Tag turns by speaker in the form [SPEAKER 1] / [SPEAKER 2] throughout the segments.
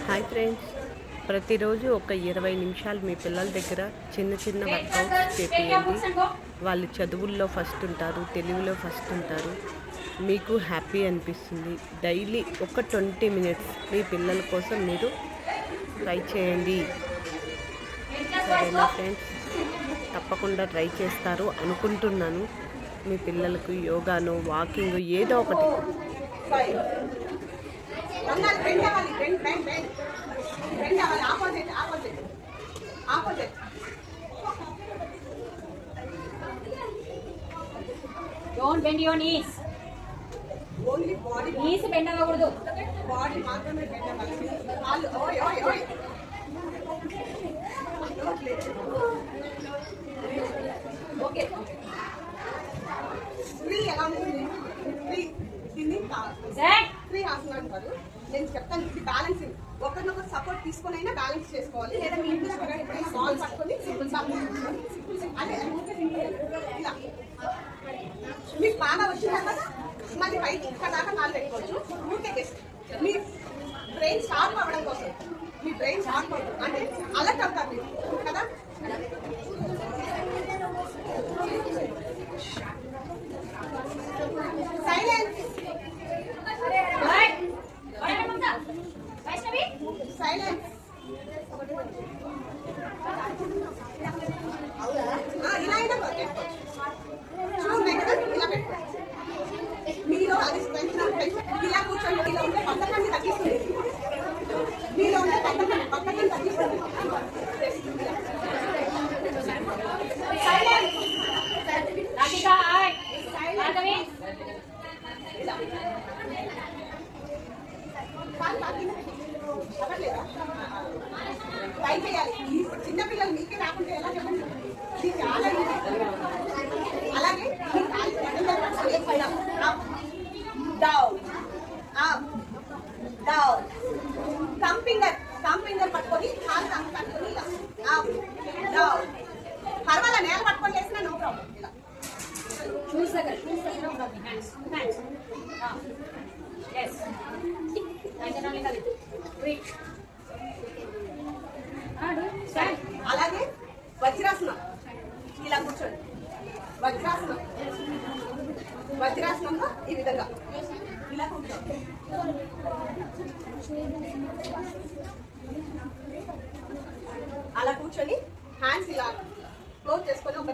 [SPEAKER 1] Hi friends, ప్రతిరోజు ఒక 20 నిమిషాలు మీ పిల్లల దగ్గర చిన్న చిన్న వర్కౌట్స్ చేపియండి. వాళ్ళు చదువుల్లో ఫస్ట్ ఉంటారు, తెలివిలో ఫస్ట్ ఉంటారు. మీకు హ్యాపీ అనిపిస్తుంది. డైలీ ఒక 20 మినిట్స్ మీ పిల్లల కోసం మీరు ట్రై చేయండి. సరేనా ఫ్రెండ్స్? తప్పకుండా ట్రై చేస్తారు అనుకుంటున్నాను. మీ పిల్లలకు యోగాను, వాకింగ్ ఏదో ఒకటి.
[SPEAKER 2] Don't bend your knees.
[SPEAKER 3] Only body.
[SPEAKER 2] Knees bend అవ్వకూడదు.
[SPEAKER 3] Body మాత్రమే bend అవ్వాలి. కాళ్ళు ఓయ్ ఓయ్ ఓయ్. ఓకే. త్రీ ఎలా ఉంటుంది? త్రీ దీన్ని త్రీ ఆసనాలు అంటారు. నేను చెప్తాను, ఇది బ్యాలెన్సింగ్. ఒకరినొకరు సపోర్ట్ తీసుకొని అయినా బ్యాలెన్స్ చేసుకోవాలి. లేదా మీ ఇంట్లో బాల్ పట్టుకొని అదే ఇలా మీకు బాగా వచ్చిన తర్వాత మళ్ళీ పైకి ఇక్కడ దాకా కాళ్ళు పెట్టుకోవచ్చు. ఊరికే బెస్ట్. మీ బ్రెయిన్ షార్ప్ అవ్వడం కోసం, మీ బ్రెయిన్ షార్ప్ అవ్వడం అంటే అలర్ట్ అవుతారు మీరు కదా. Silence silence. ఇలా అయినా పెట్టుకోవచ్చు. చూడండి కదా, ఇలా పెట్టుకోవచ్చు. మీలో అది ఇలా కూర్చోండి. ఇలా ఉంటే పక్కకాన్ని తగ్గిస్తుంది. మీలో ఉంటే పక్కకాన్ని తగ్గిస్తుంది. ట్రై చేయాలి. చిన్నపిల్లలు మీకే రాకుంటే ఎలా చెప్పండి? ఇది చాలా అలాగే down up down. Thumb finger పట్టుకొని కాలు థంబ్ పట్టుకొని ఇలా అప్ డౌన్. పర్వాలా, నేల పట్టుకొని వేసినా నో ప్రాబ్లం. ఇలా
[SPEAKER 2] Choose the hands. Yes.
[SPEAKER 3] అలాగే వజ్రాసనం. ఇలా కూర్చోండి. వజ్రాసనంలో ఈ విధంగా ఇలా కూర్చోండి. అలా కూర్చొని హ్యాండ్స్ ఇలా క్లోజ్ చేసుకొని ఒక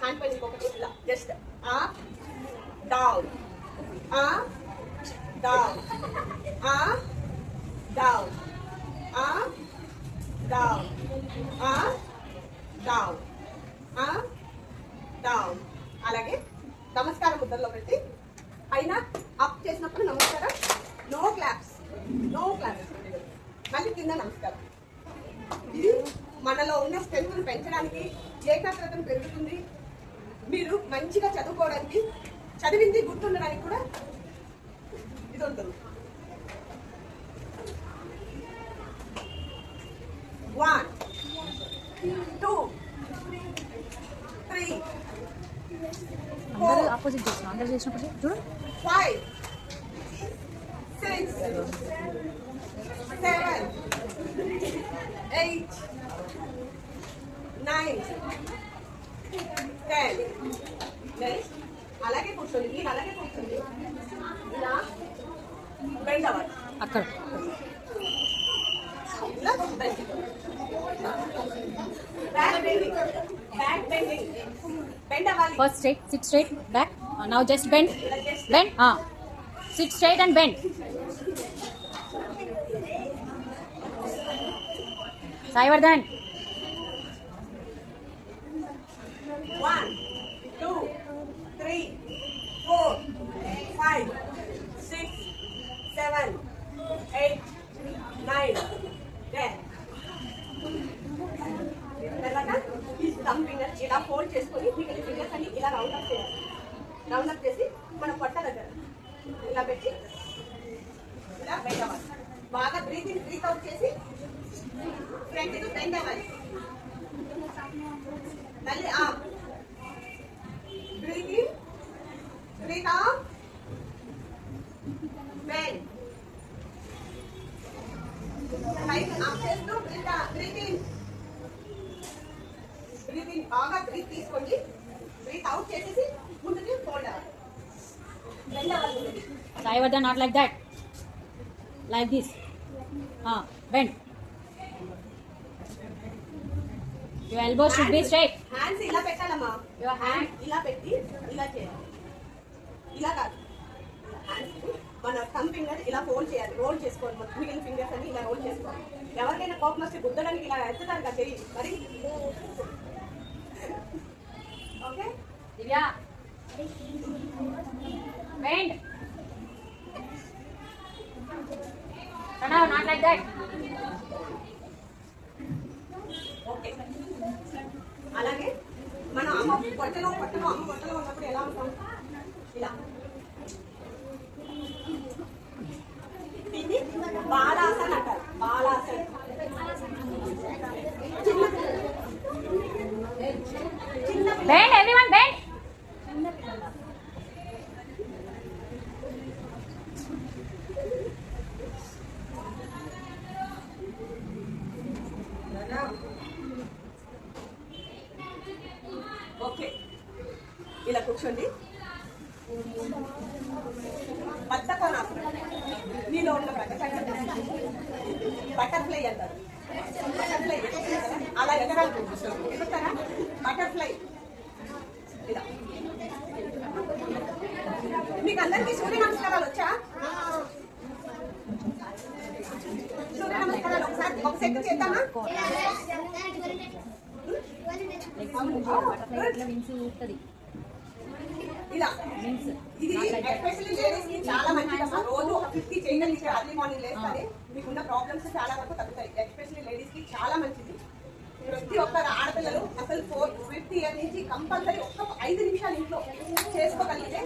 [SPEAKER 3] హ్యాండ్ పైన ఇంకొకటి ఇలా just up down up down up down up down up down up down. అలాగే నమస్కారం ముద్రలో పెట్టి పైన అప్ చేసినప్పుడు నమస్కారం. No claps. మళ్ళీ కింద నమస్కారం. ఇది మనలో ఉన్న స్ట్రెంగ్త్ను పెంచడానికి, ఏకాగ్రతను పెరుగుతుంది. మీరు మంచిగా చదువుకోవడానికి, చదివింది గుర్తుండడానికి కూడా ఇది ఉంటుంది. 1 2 3 4
[SPEAKER 2] ఆపోజిట్ చేసిన అందరూ చేసినప్పుడు చూడు.
[SPEAKER 3] 5 6 7 8 9 10. నెక్స్ట్ అలాగే కూర్చోండి. మీరు అలాగే కూర్చోండి. ఇలా బెండ్ అవ్వాలి.
[SPEAKER 2] అక్కడ
[SPEAKER 3] ఇలా బెండ్. Back bending. బెండ్ అవ్వాలి.
[SPEAKER 2] First straight, SIT straight, back. Now just bend. Sit straight and bend. Saivardhan.
[SPEAKER 3] 1 2 3 4 5 6 7 8 9 10. తర్వాత ఈ థంబ్ ఫింగర్ ఇలా ఫోల్డ్ చేసుకొని ఫింగర్స్ అన్ని ఇలా రౌండ్ అప్ చేయాలి. రౌండ్ అప్ చేసి మన పొట్ట దగ్గర ఇలా పెట్టి ఇలా బెండ్ అవ్వాలి. బాగా బ్రీత్ ఇన్ బ్రీత్ అవుట్ చేసి ఫ్రంట్ కి బెండ్ అవ్వాలి. మళ్ళీ breathe in breathe out bend. పైకి అప్ చేస్తూ బ్రీత్ ఇన్ బాగా బ్రీత్ తీసుకోండి. బ్రీత్ అవుట్ చేసేసి ముందుకి ఫోల్డ్ అవ్వాలి. రెండవది
[SPEAKER 2] Saivardhan, not like that. Like this. Bend. Your elbows should be straight.
[SPEAKER 3] Hands ఇలా పెట్టాలమ్మా.
[SPEAKER 2] Your hand.
[SPEAKER 3] ఇలా పెట్టి ఇలా చేయాలి. ఇలా కాదు, హ్యాండ్స్ మన థంబ్ ఫింగర్ ఇలా ఫోల్డ్ చేయాలి. రోల్ చేసుకోవాలి. మొత్తం మిగిలిన ఫింగర్స్ అన్ని ఇలా రోల్ చేసుకోవాలి. ఎవరికైనా కోపం వస్తే గుద్దడానికి ఇలా ఎత్తుతారు కదా చెయ్యి మరి. Okay
[SPEAKER 2] Divya. Bend. Pranav, not like that.
[SPEAKER 3] Okay. అలాగే మనం అమ్మ పొట్టలో ఉన్నప్పుడు ఎలా ఉంటాం? ఇలా. దీన్ని బాలాసన్ అంటారు. బాలాసన్.
[SPEAKER 2] Bend, everyone, bend.
[SPEAKER 3] ఓకే, ఇలా కూర్చోండి. బద్ధకోణాసనం. మీలో ఉన్న బటర్ఫ్లై అంటారు. బటర్ఫ్లై అలా ఎగరాలి. ఎగురుతారా? బటర్ఫ్లై ఇలా. మీకు అందరికీ సూర్య నమస్కారాలు వచ్చా? సూర్య నమస్కారాలు ఒకసారి ఒక సెట్ చేద్దామా? ఇలా. ఇది ఎస్పెషల్లీ లేడీస్ కి చాలా మంచిదమ్మా. రోజు ఒక 50 చేయగలిగితే అర్లీ మార్నింగ్ లేస్తారు. మీకున్న ప్రాబ్లమ్స్ చాలా వరకు తగ్గుతాయి. ఎస్పెషల్లీ లేడీస్ కి చాలా మంచిది. ప్రతి ఒక్క ఆడపిల్లలు అసలు 50 ఇయర్ నుంచి కంపల్సరీ ఒక్క 5 నిమిషాలు ఇంట్లో చేసుకోగలిగితే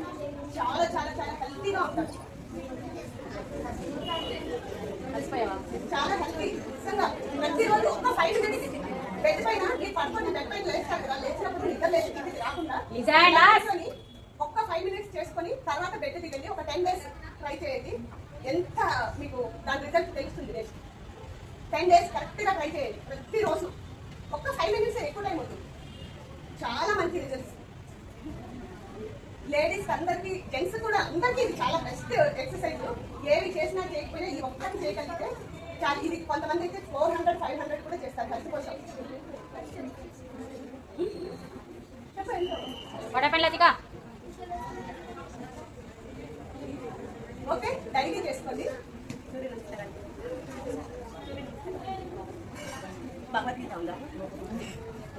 [SPEAKER 3] చాలా చాలా చాలా హెల్తీగా ఉంటారు. చాలా హెల్తీ. నిజంగా ప్రతిరోజు ఒక్క 5 మినిట్స్ బెడ్ పైన మీరు పడుకొని బెడ్ పైన లేస్తారు కదా, లేచినప్పుడు నిద్ర లేచి కిందికి రాకుండా ఒక్క 5 మినిట్స్ చేసుకొని తర్వాత బెడ్ దిగండి. ఒక 10 days ట్రై చేయండి. ఎంత మీకు దాని రిజల్ట్ తెలుస్తుంది. 10 days కరెక్ట్గా ట్రై చేయండి. ప్రతిరోజు ఒక్క 5 మినిట్స్ ఎక్కువ టైం అవుతుంది. చాలా మంచి రిజల్ట్స్. లేడీస్ అందరికీ, జెంట్స్ కూడా అందరికీ ఇది చాలా బెస్ట్ ఎక్సర్సైజ్. ఏవి చేసినా చేయకపోయినా ఈ ఒక్కటి చేయగలిగితే చాలా. ఇది కొంతమంది అయితే 400, 500 కూడా చేస్తారు హెల్త్ కోసం.
[SPEAKER 2] What happened, Latika?
[SPEAKER 3] Okay, daily చేసుకోండి. భగవద్గీత ఉందా?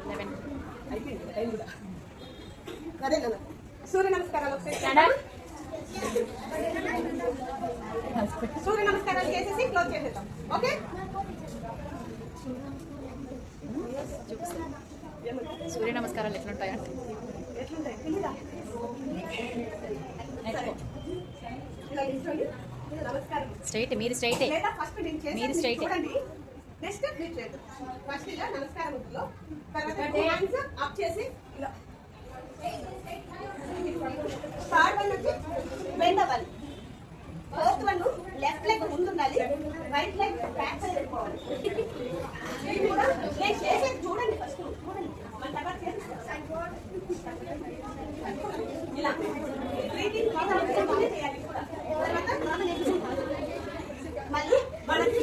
[SPEAKER 2] 11.
[SPEAKER 3] అయిపోయింది టైం కూడా. అదే కదా, సూర్య నమస్కారాలు ఒకసారి సూర్య నమస్కారాలు చేసేసి క్లోజ్ చేసేద్దాం. ఓకే,
[SPEAKER 2] సూర్య నమస్కారాలు ఎట్లుంటాయి అంటే
[SPEAKER 3] ఎట్లుంటాయి తెలీదా? ఇలా నిల్చోండి. నమస్కారం.
[SPEAKER 2] స్ట్రైట్, మీరు స్ట్రైటే.
[SPEAKER 3] లేదా ఫస్ట్ నేను
[SPEAKER 2] మీరు
[SPEAKER 3] చేసేది
[SPEAKER 2] straight.
[SPEAKER 3] చూడండి. నెక్స్ట్ మీరు చేయండి. ఫస్ట్ ఇలా నమస్కారం ముద్దులో, తర్వాత హ్యాండ్స్ అప్ చేసి ఇలా. థర్డ్ వన్ వచ్చి బెండ్ అవ్వాలి. ఫోర్త్ వన్ లెఫ్ట్ లెగ్ ముందు ఉండాలి, రైట్ లెగ్ బ్యాక్ సైడ్ వెళ్ళిపోవాలి. ఇది కూడా నేను చేసేది చూడండి. ఫస్ట్ చూడండి, మన తర్వాత చేస్తాం. ఇలా బ్రీతింగ్ చేయాలి కూడా. మళ్ళీ మనకి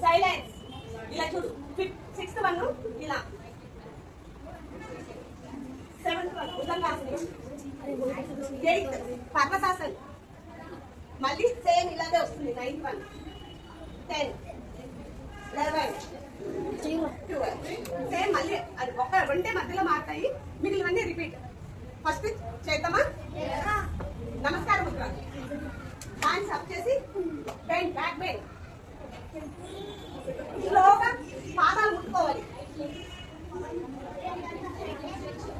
[SPEAKER 3] సైలెన్స్. ఇలా చూడు. 6th వన్ ఇలా, 7th వన్ ఉదంగాసనం, 8th పర్వతాసన్. మళ్ళీ సేమ్ ఇలాగే వస్తుంది. 9th one, 10, 11, 12. సేమ్ మళ్ళీ అది ఒక 2 మధ్యలో మారుతాయి, మిగిలినవన్నీ రిపీట్. ఫస్ట్ చేద్దామా? నమస్కారం ముద్ర. హ్యాండ్స్ అప్ చేసి బెండ్, బ్యాక్ బెండ్. స్లోగా పాదాలు ముట్టుకోవాలి.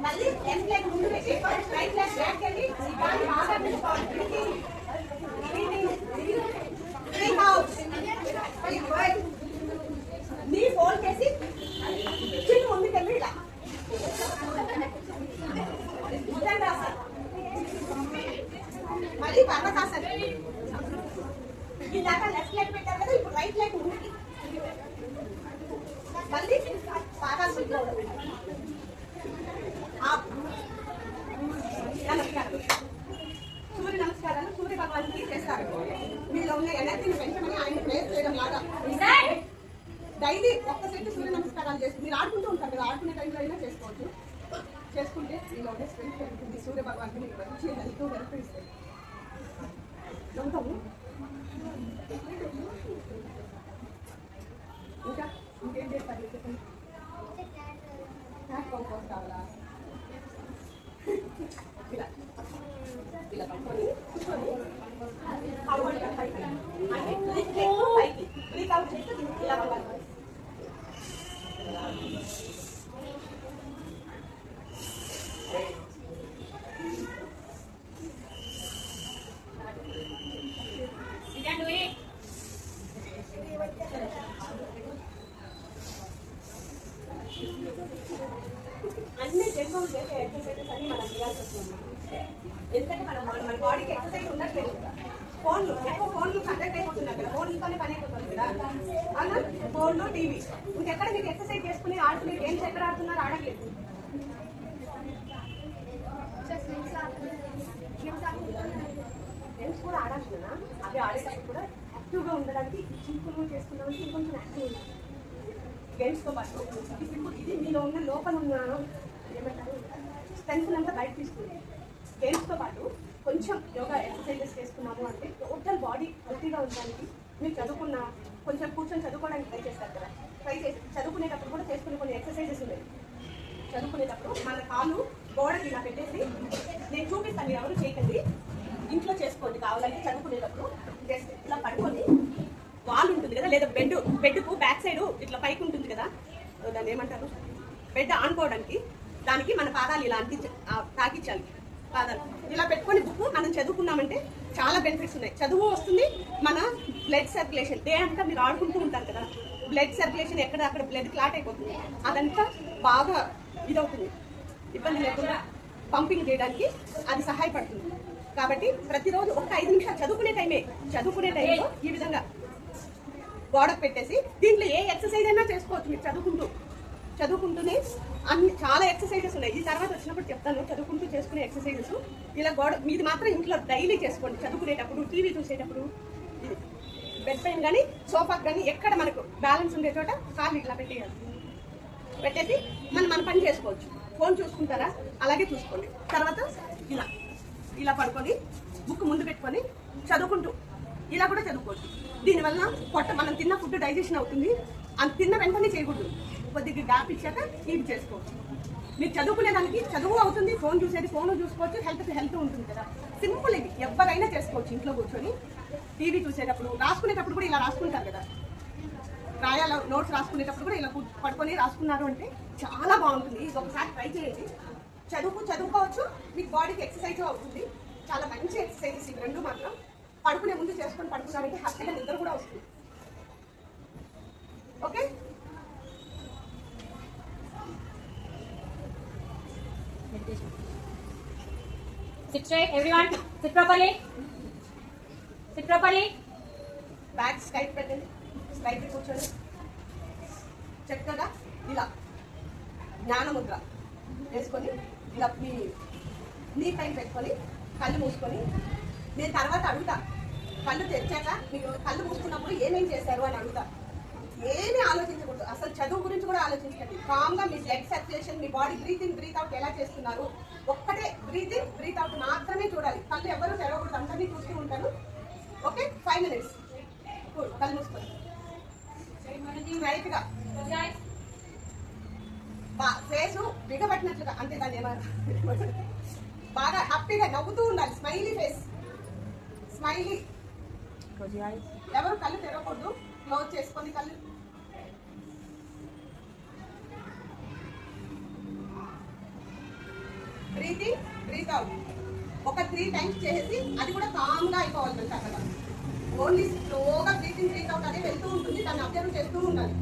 [SPEAKER 3] మళ్ళీ లెఫ్ట్ లెగ్ ముందు పెట్టి రైట్ లెగ్ బ్యాక్ వెళ్ళి దాన్ని బాగా ముట్టుకోవాలి. నీ ఫోల్డ్ చేసి చిన్న ముందుకెళ్ళి ఇలా ఉదండాసన్. మళ్ళీ పర్వతాసన్. ఇందాక లెఫ్ట్ లెగ్ పెట్టారు కదా, ఇప్పుడు రైట్ లెగ్ ముందుకి నమస్కారాలు, సూర్య నమస్కారాలు సూర్య భగవానికి చేస్తారు. మీలో ఉన్న ఎనర్జీని పెంచమని ఆయన ప్రేయర్ చేయడం లాగా డైలీ ఒక్క సెట్ సూర్య నమస్కారాలు చేసి మీరు ఆడుకుంటూ ఉంటారు కదా, ఆడుకునే టైంలో అయినా చేసుకోవచ్చు. చేసుకుంటే మీలో ఉండే స్ట్రెంత్ పెరుగుతుంది. సూర్య భగవానికి మీకు మంచి హెల్త్ ఇస్తుంది. నమ్ముతాము. ఇంకా ఇంకేం చేస్తారు చెప్పండి. క్యాట్ కంపోస్ట్ కావాలా? ఇలా ఇలా పట్టుకొని కూర్చొని పైకి అంటే పైకి బ్రీత్ అవుట్ చేస్తే ఇలా పట్టాలి. అన్ని జన్మలు చేసే ఎక్సర్సైజెస్ అన్ని మనం చేయాల్సి వస్తుంది. ఎందుకంటే మన బాడీకి ఎక్సర్సైజ్ ఉండట్లేదు. ఎక్కువ ఫోన్లు కండక్ట్ అయిపోతున్నారు కదా, ఫోన్లతోనే పని అయిపోతుంది కదా అన్న. ఫోన్లు, టీవీ, ఇంకెక్కడ మీరు ఎక్సర్సైజ్ చేసుకుని ఆడుకునే గేమ్స్ ఎక్కడ ఆడుతున్నారు? ఆడట్లేదు. గేమ్స్ కూడా ఆడాల్సిందా? అవి ఆడేటప్పుడు కూడా యాక్టివ్గా ఉండడానికి సింపుల్గా చేసుకున్నామంటే ఇంకొంచెం యాక్టివ్ ఉంటుంది. గేమ్స్తో పాటు ఇది మీలో ఉన్న లోపల ఉన్న ఏమంటారు స్ట్రెంత్ అంతా బయట తీసుకుంది. గేమ్స్తో పాటు కొంచెం యోగా ఎక్సర్సైజెస్ చేసుకున్నాము అంటే టోటల్ బాడీ హెల్తీగా ఉండడానికి. మీరు చదువుకున్న కొంచెం కూర్చొని చదువుకోవడానికి ట్రై చేస్తారు కదా, ట్రై చేసి చదువుకునేటప్పుడు కూడా చేసుకునే కొన్ని ఎక్సర్సైజెస్ ఉన్నాయి. చదువుకునేటప్పుడు మన కాళ్ళు గోడకి ఇలా పెట్టేసి నేను చూపిస్తాను, మీరు ఎవరు చేయకండి, ఇంట్లో చేసుకోండి కావాలంటే. చదువుకునేటప్పుడు జస్ట్ ఇలా పడుకొని వాల్ ఉంటుంది కదా, లేదా బెడ్కు బ్యాక్ సైడ్ ఇట్లా పైకి ఉంటుంది కదా, దాన్ని ఏమంటారు, బెడ్ ఆనుకోవడానికి. దానికి మన పాదాలు ఇలా తాకించాలి. పాదాలు ఇలా పెట్టుకొని బుక్ మనం చదువుకున్నామంటే చాలా బెనిఫిట్స్ ఉన్నాయి. చదువు వస్తుంది, మన బ్లడ్ సర్క్యులేషన్ డే అంతా మీరు ఆడుకుంటూ ఉంటారు కదా, బ్లడ్ సర్క్యులేషన్ ఎక్కడ అక్కడ బ్లడ్ క్లాట్ అయిపోతుంది. అదంతా బాగా ఇదవుతుంది, ఇబ్బంది లేకుండా పంపింగ్ చేయడానికి అది సహాయపడుతుంది. కాబట్టి ప్రతిరోజు ఒక 5 నిమిషాలు చదువుకునే టైంలో ఈ విధంగా గోడకు పెట్టేసి దీంట్లో ఏ ఎక్సర్సైజ్ అయినా చేసుకోవచ్చు. మీరు చదువుకుంటూనే అన్ని చాలా ఎక్సర్సైజెస్ ఉన్నాయి. ఈ తర్వాత వచ్చినప్పుడు చెప్తాను చదువుకుంటూ చేసుకునే ఎక్సర్సైజెస్. ఇలా గోడ మీది మాత్రం ఇంట్లో డైలీ చేసుకోండి. చదువుకునేటప్పుడు, టీవీ చూసేటప్పుడు, బెడ్ పైన కానీ సోఫాకి కానీ ఎక్కడ మనకు బ్యాలెన్స్ ఉండే చోట కాళ్ళు ఇట్లా పెట్టేయాలి. పెట్టేసి మన పని చేసుకోవచ్చు. ఫోన్ చూసుకుంటారా? అలాగే చూసుకోండి. తర్వాత ఇలా పడుకొని బుక్ ముందు పెట్టుకొని చదువుకుంటూ ఇలా కూడా చదువుకోవచ్చు. దీనివల్ల మనం తిన్న ఫుడ్ డైజెషన్ అవుతుంది. అది తిన్న వెంటనే చేయకూడదు, కొద్దిగా గ్యాప్ ఇచ్చాక ఇవి చేసుకోవచ్చు. మీరు చదువుకునేదానికి చదువు అవుతుంది, ఫోన్ చూసుకోవచ్చు, హెల్త్ ఉంటుంది కదా. సింపుల్, ఇది ఎవరైనా చేసుకోవచ్చు. ఇంట్లో కూర్చొని టీవీ చూసేటప్పుడు, రాసుకునేటప్పుడు కూడా ఇలా రాసుకుంటారు కదా, నోట్స్ రాసుకునేటప్పుడు కూడా ఇలా పడుకొని రాసుకున్నారు అంటే చాలా బాగుంటుంది. ఇది ఒకసారి ట్రై చేయండి. చదువుకోవచ్చు, మీకు బాడీకి ఎక్సర్సైజ్ అవుతుంది. చాలా మంచి ఎక్సర్సైజెస్ ఇవి రెండు మాత్రం. పడుకునే ముందు చేసుకొని పడుకున్నారంటే హ్యాపీగా నిద్ర కూడా వస్తుంది. Okay,
[SPEAKER 2] Sit straight, everyone. Sit properly.
[SPEAKER 3] Back straight పెట్టండి. స్ట్రైట్ కూర్చోండి. చక్కగా ఇలా జ్ఞానముద్ర వేసుకొని ఇలా నీ పైన పెట్టుకొని కళ్ళు మూసుకొని, నేను తర్వాత అడుగుతా, కళ్ళు తెచ్చాక మీకు కళ్ళు మూసుకున్నప్పుడు ఏమేం చేశారు అని అడుగుతా. ఏమీ ఆలోచించకూడదు, అసలు చదువు గురించి కూడా ఆలోచించకండి. కామ్గా మీ బ్లడ్ సర్క్యులేషన్, మీ body breathe in breathe out ఎలా చేస్తున్నారు, ఒక్కటే బ్రీత్ ఇన్ బ్రీత్ అవుట్ మాత్రమే చూడాలి. కళ్ళు ఎవరు తెరవకూడదు, అందరినీ చూస్తూ ఉంటారు. Okay, 5 minutes. కళ్ళు మూసుకోండి. రైట్గా ఫేసు బిగబట్టినట్లుగా, అంటే దాన్ని ఏమన్నా బాగా హ్యాపీగా నవ్వుతూ ఉండాలి. Smiley face, smiley. ఎవరు కళ్ళు తెరవకూడదు, క్లోజ్ చేసుకొని కళ్ళు. బ్రీత్ ఇన్ బ్రీత్ అవుట్ ఒక 3 times చేసి అది కూడా కామ్గా అయిపోవాలి. అక్కడ ఓన్లీ స్లోగా బ్రీత్ ఇన్ బ్రీత్ అవుట్ అదే వెళ్తూ ఉంటుంది, దాన్ని అబ్జర్వ్ చేస్తూ ఉండాలి.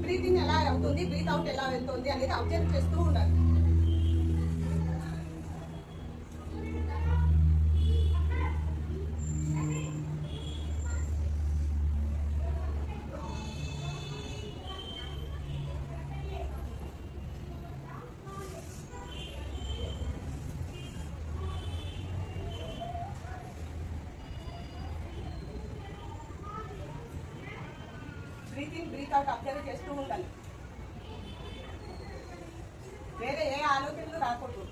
[SPEAKER 3] బ్రీత్ ఇన్ ఎలా అవుతుంది, బ్రీత్ అవుట్ ఎలా వెళ్తుంది అనేది అబ్జర్వ్ చేస్తూ ఉండాలి. Breathe in breathe out observe చేస్తూ ఉండాలి. వేరే ఏ ఆలోచనలు రాకూడదు.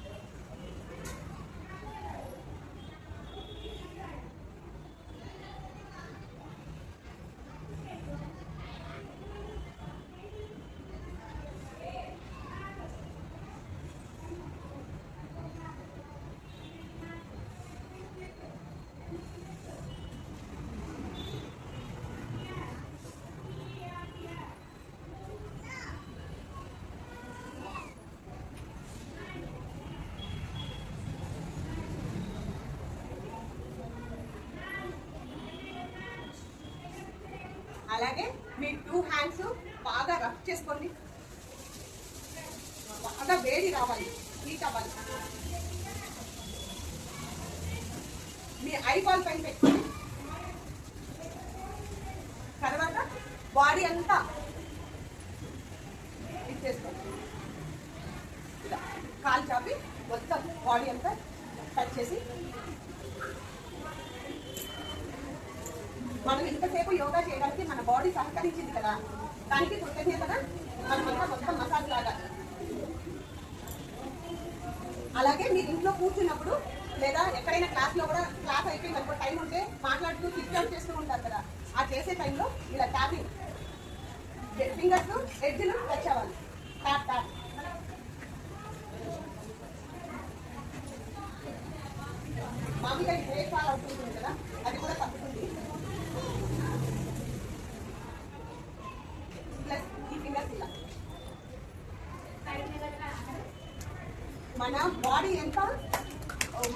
[SPEAKER 3] అలాగే మీ 2 హ్యాండ్స్ బాగా రబ్ చేసుకోండి. బాగా వేడి రావాలి, హీట్ అవ్వాలి. మీ ఐబాల్ పైన పెట్టుకోండి. తర్వాత బాడీ అంతా ఇచ్చేసుకోండి. ఇలా కాలు చాపి మొత్తం బాడీ అంతా టచ్ చేసి, మనం ఇంతసేపు యోగా చేయడానికి మన బాడీ సహకరించింది కదా, దానికి కృతజ్ఞతగా మనమంతా మొత్తం మసాజ్ లాగా. అలాగే మీరు ఇంట్లో కూర్చున్నప్పుడు లేదా ఎక్కడైనా క్లాస్లో కూడా క్లాస్ అయిపోయింది అనుకో, టైం ఉంటే మాట్లాడుతూ స్విచ్ అవుట్ చేస్తూ ఉంటారు కదా, ఆ చేసే టైంలో ఇలా ట్యాపింగ్ ఫింగర్స్ ఎడ్జ్లు టచ్ అవ్వాలి. Tap tap. మామూలుగా హెయిర్ ఫాల్ అవుతుంది కదా, అది కూడా తప్పుతుంది. ప్లస్ ఈ ఫింగర్స్ ఇలా మన బాడీ ఎంత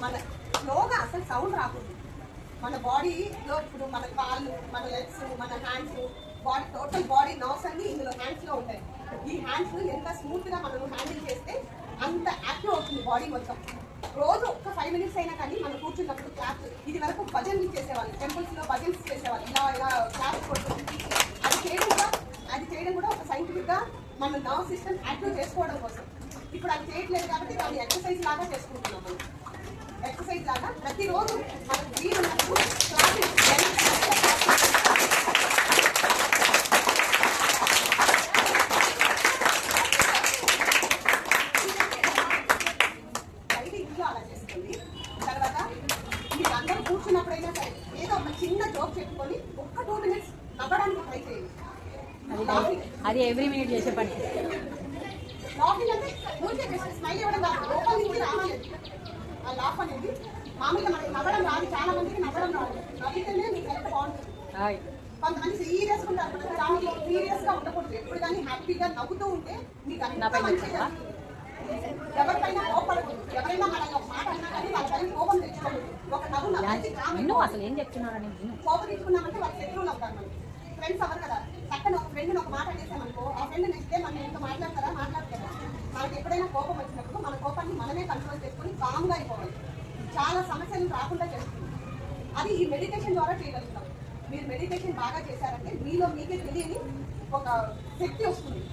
[SPEAKER 3] మన స్లోగా అసలు సౌండ్ రాకూడదు. మన బాడీలో ఇప్పుడు మన కాళ్ళు, మన లెగ్స్, మన hands, body total body nerves అన్ని ఇందులో హ్యాండ్స్లో ఉంటాయి. ఈ హ్యాండ్స్ ఎంత స్మూత్గా మనం హ్యాండిల్ చేస్తే అంత యాక్టివ్ అవుతుంది బాడీ మొత్తం. రోజు ఒక్క 5 మినిట్స్ అయినా కానీ మనం కూర్చున్నప్పుడు క్లాప్స్, ఇది వరకు భజన్లు చేసేవాళ్ళు, టెంపుల్స్లో భజన్స్ చేసేవాళ్ళు, ఇలా ఇలా క్లాప్స్ కొడుతుంది. అది చేయడం కూడా ఒక సైంటిఫిక్గా మన నర్వ్ సిస్టమ్ యాక్టివ్ చేసుకోవడం కోసం. ఇప్పుడు అది చేయట్లేదు కాబట్టి దాన్ని ఎక్సర్సైజ్ లాగా చేసుకుంటున్నాం. మనం ఎక్సర్సైజ్ లాగా ప్రతిరోజు మనకు వీలున్నప్పుడు క్లాపింగ్ ఇంట్లో అలా చేసుకోండి. తర్వాత మీరు అందరూ కూర్చున్నప్పుడైనా సరే ఏదో ఒక చిన్న జోక్ చెప్పుకొని ఒక్క 2 మినిట్స్ నవ్వడానికి ట్రై చేయండి.
[SPEAKER 2] అది ఎవ్రీ మినిట్ చేసే పని.
[SPEAKER 3] లాఫింగ్ అంటే ఊరికే జస్ట్ స్మైల్ ఇవ్వడం కాదు, లోపల నుంచి రావాలి. ఆ లాఫ్ అనేది మామూలుగా మనకి నవ్వడం రాదు, చాలా మందికి నవ్వడం రాదు. నవ్వితేనే మీకు ఎంత బాగుంటుంది. కొంతమంది సీరియస్గా ఉంటారు, దానికి సీరియస్గా ఉండకూడదు. ఎప్పుడు కానీ హ్యాపీగా నవ్వుతూ ఉంటే మీకు అంత మంచిగా. ఎవరిపైనా కోపడకూడదు. ఎవరైనా మనకి ఒక మాట అన్నా కానీ వాళ్ళపైన కోపం తెచ్చుకోకూడదు. ఒక నవ్వు
[SPEAKER 2] అసలు ఏం చెప్తున్నారని
[SPEAKER 3] కోపం తెచ్చుకున్నామంటే వాళ్ళ శత్రువులు అవుతారు. మనకి ఫ్రెండ్స్ అవ్వరు కదా. పక్కన ఒక ఫ్రెండ్ని ఒక మాట అనేసామనుకో, ఆ ఫ్రెండ్ నెక్స్ట్ డే మనం ఎంత మాట్లాడతారా మాట్లాడతారా. మనకి ఎప్పుడైనా కోపం వచ్చినప్పుడు మన కోపాన్ని మనమే కంట్రోల్ చేసుకొని కామ్గా అయిపోవాలి. చాలా సమస్యలు రాకుండా చేస్తుంది. అది ఈ మెడిటేషన్ ద్వారా చేయగలుగుతాం. మీరు మెడిటేషన్ బాగా చేశారంటే మీలో మీకే తెలియని ఒక శక్తి వస్తుంది.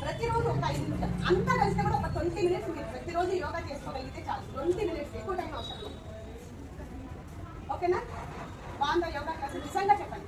[SPEAKER 3] ప్రతిరోజు ఒక 5 నిమిషాలు అంతా కలిస్తే కూడా ఒక 20 మినిట్స్ మీరు ప్రతిరోజు యోగా చేసుకోగలిగితే చాలు. 20 మినిట్స్, ఎక్కువ టైం అవసరం. ఓకేనా? బాగుందా యోగా క్లాస్? నిజంగా చెప్పండి.